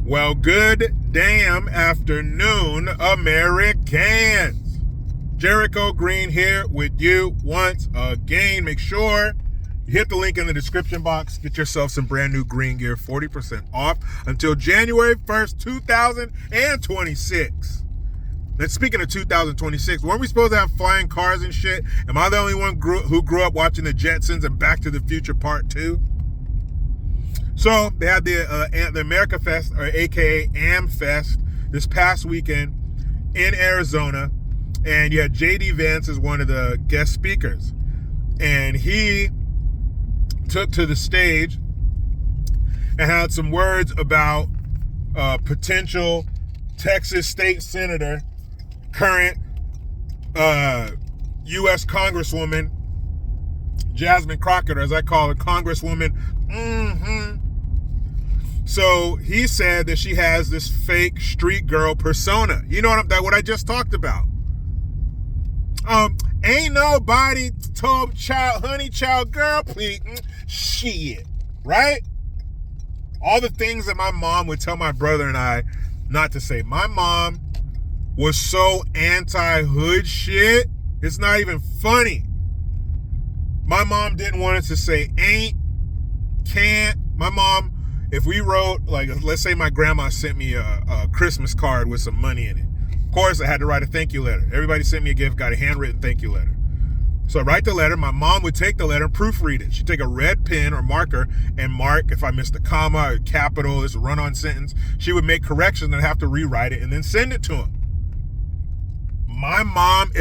Well, good damn afternoon, Americans. Jericho Green here with you once again. Make sure you hit the link in the description box. Get yourself some brand new green gear, 40% off until January 1st, 2026. Then speaking of 2026, weren't we supposed to have flying cars and shit? Am I the only one who grew up watching the Jetsons and Back to the Future Part 2? So they had the America Fest, or aka Amfest, this past weekend in Arizona, and you had J.D. Vance as one of the guest speakers, and he took to the stage and had some words about potential Texas state senator, current U.S. Congresswoman JASMINE CROCKETT, or as I call her, Congresswoman. So he said that she has this fake street girl persona. You know what I just talked about. Ain't nobody told honey child girl, please. Shit, right? All the things that my mom would tell my brother and I not to say. My mom was so anti-hood shit, it's not even funny. My mom didn't want us to say ain't, can't. My mom, if we wrote, like, let's say my grandma sent me a Christmas card with some money in it. Of course, I had to write a thank you letter. Everybody sent me a gift, got a handwritten thank you letter. So I write the letter. My mom would take the letter and proofread it. She'd take a red pen or marker and mark if I missed a comma or capital, this run-on sentence. She would make corrections and I'd have to rewrite it and then send it to him. My mom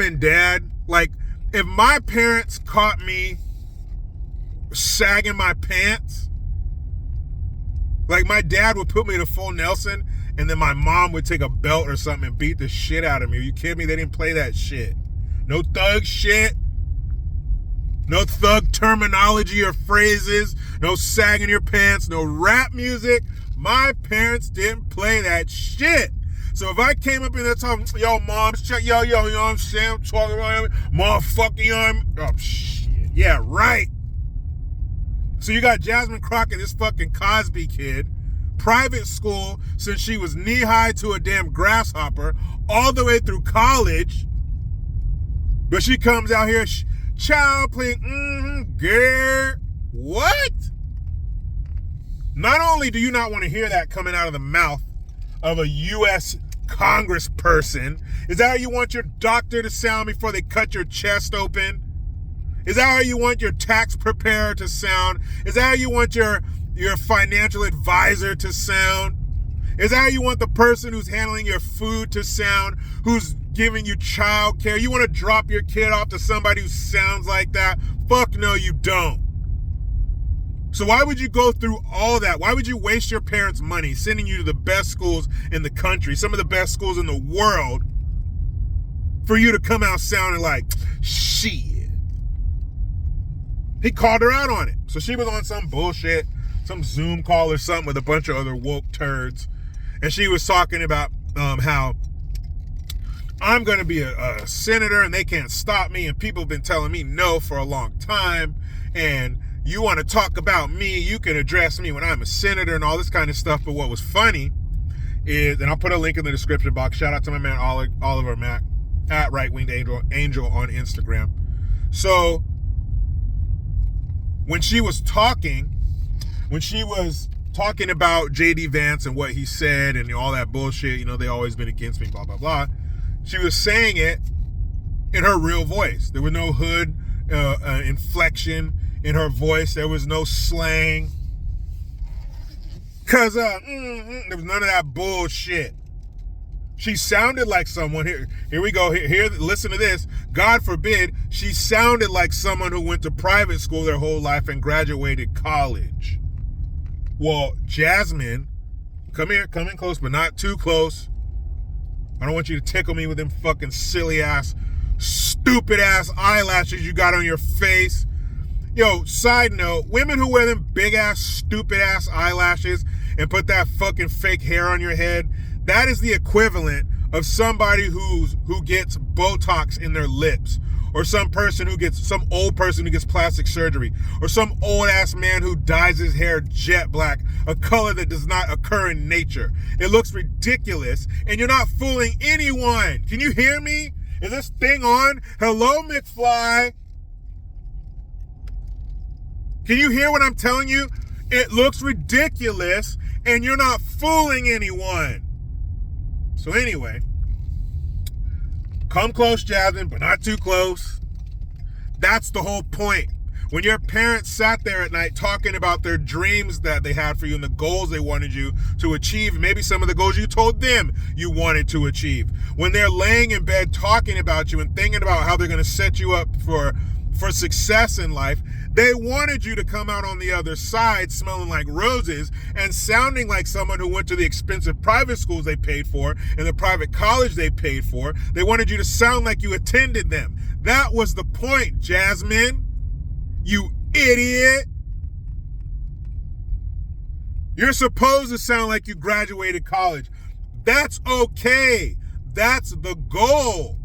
and dad, like, if my parents caught me sagging my pants, like, my dad would put me to full Nelson and then my mom would take a belt or something and beat the shit out of me. Are you kidding me? They didn't play that shit. No thug shit. No thug terminology or phrases. No sagging your pants. No rap music. My parents didn't play that shit. So if I came up in there talking, yo, mom, check, yo, you know what I'm saying? I'm talking about motherfucking, oh, shit. Yeah, right. So you got JASMINE CROCKETT, this fucking Cosby kid, private school since she was knee-high to a damn grasshopper, all the way through college. But she comes out here, child playing, girl, what? Not only do you not want to hear that coming out of the mouth of a U.S. congressperson, is that how you want your doctor to sound before they cut your chest open? Is that how you want your tax preparer to sound? Is that how you want your financial advisor to sound? Is that how you want the person who's handling your food to sound, who's giving you child care? You want to drop your kid off to somebody who sounds like that? Fuck no, you don't. So why would you go through all that? Why would you waste your parents' money sending you to the best schools in the country, some of the best schools in the world, for you to come out sounding like shit? He called her out on it. So she was on some bullshit, some Zoom call or something with a bunch of other woke turds. And she was talking about how I'm going to be a senator and they can't stop me. And people have been telling me no for a long time. And you want to talk about me, you can address me when I'm a senator and all this kind of stuff. But what was funny is, and I'll put a link in the description box. Shout out to my man Oliver Mack at Right Winged Angel on Instagram. So when she was talking about J.D. Vance and what he said and all that bullshit, you know, they always been against me, blah, blah, blah. She was saying it in her real voice. There was no hood inflection in her voice. There was no slang. Because there was none of that bullshit. She sounded like someone, here we go, here, listen to this. God forbid, she sounded like someone who went to private school their whole life and graduated college. Well, JASMINE, come in close, but not too close. I don't want you to tickle me with them fucking silly ass, stupid ass eyelashes you got on your face. Yo, side note, women who wear them big ass, stupid ass eyelashes and put that fucking fake hair on your head, that is the equivalent of somebody who gets Botox in their lips or some old person who gets plastic surgery, or some old ass man who dyes his hair jet black, a color that does not occur in nature. It looks ridiculous, and you're not fooling anyone. Can you hear me? Is this thing on? Hello, McFly. Can you hear what I'm telling you? It looks ridiculous, and you're not fooling anyone. So anyway, come close, Jasmine, but not too close. That's the whole point. When your parents sat there at night talking about their dreams that they had for you and the goals they wanted you to achieve, maybe some of the goals you told them you wanted to achieve. When they're laying in bed talking about you and thinking about how they're going to set you up for success in life, they wanted you to come out on the other side smelling like roses and sounding like someone who went to the expensive private schools they paid for and the private college they paid for. They wanted you to sound like you attended them. That was the point, Jasmine. You idiot. You're supposed to sound like you graduated college. That's okay. That's the goal.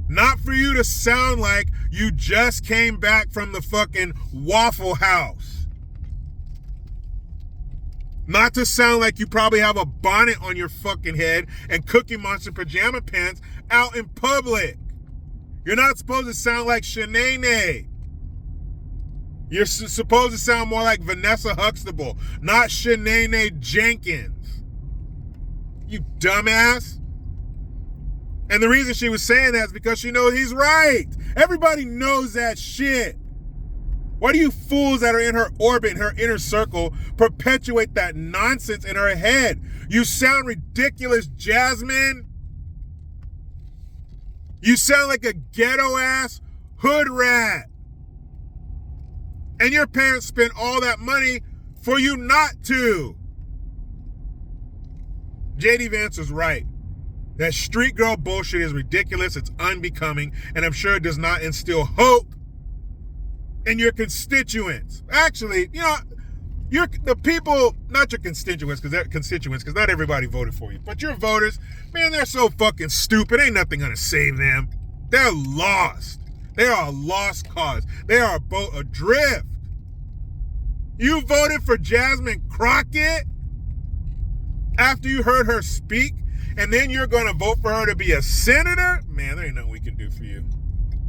Not for you to sound like you just came back from the fucking Waffle House. Not to sound like you probably have a bonnet on your fucking head and Cookie Monster pajama pants out in public. You're not supposed to sound like Shanae. You're supposed to sound more like Vanessa Huxtable, not Shanae Jenkins. You dumbass. And the reason she was saying that is because she knows he's right. Everybody knows that shit. Why do you fools that are in her orbit, in her inner circle, perpetuate that nonsense in her head? You sound ridiculous, Jasmine. You sound like a ghetto-ass hood rat. And your parents spent all that money for you not to. J.D. Vance is right. That street girl bullshit is ridiculous, it's unbecoming, and I'm sure it does not instill hope in your constituents. Actually, the people, not your constituents, because not everybody voted for you, but your voters, man, they're so fucking stupid, ain't nothing gonna save them. They're lost. They are a lost cause. They are a boat adrift. You voted for Jasmine Crockett after you heard her speak? And then you're going to vote for her to be a senator? Man, there ain't nothing we can do for you.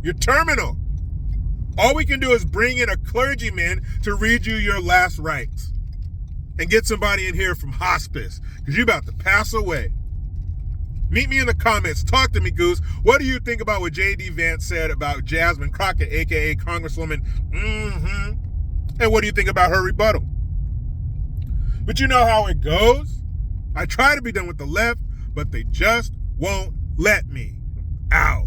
You're terminal. All we can do is bring in a clergyman to read you your last rites and get somebody in here from hospice because you're about to pass away. Meet me in the comments. Talk to me, Goose. What do you think about what J.D. Vance said about Jasmine Crockett, a.k.a. Congresswoman? And what do you think about her rebuttal? But you know how it goes. I try to be done with the left, but they just won't let me. Ow.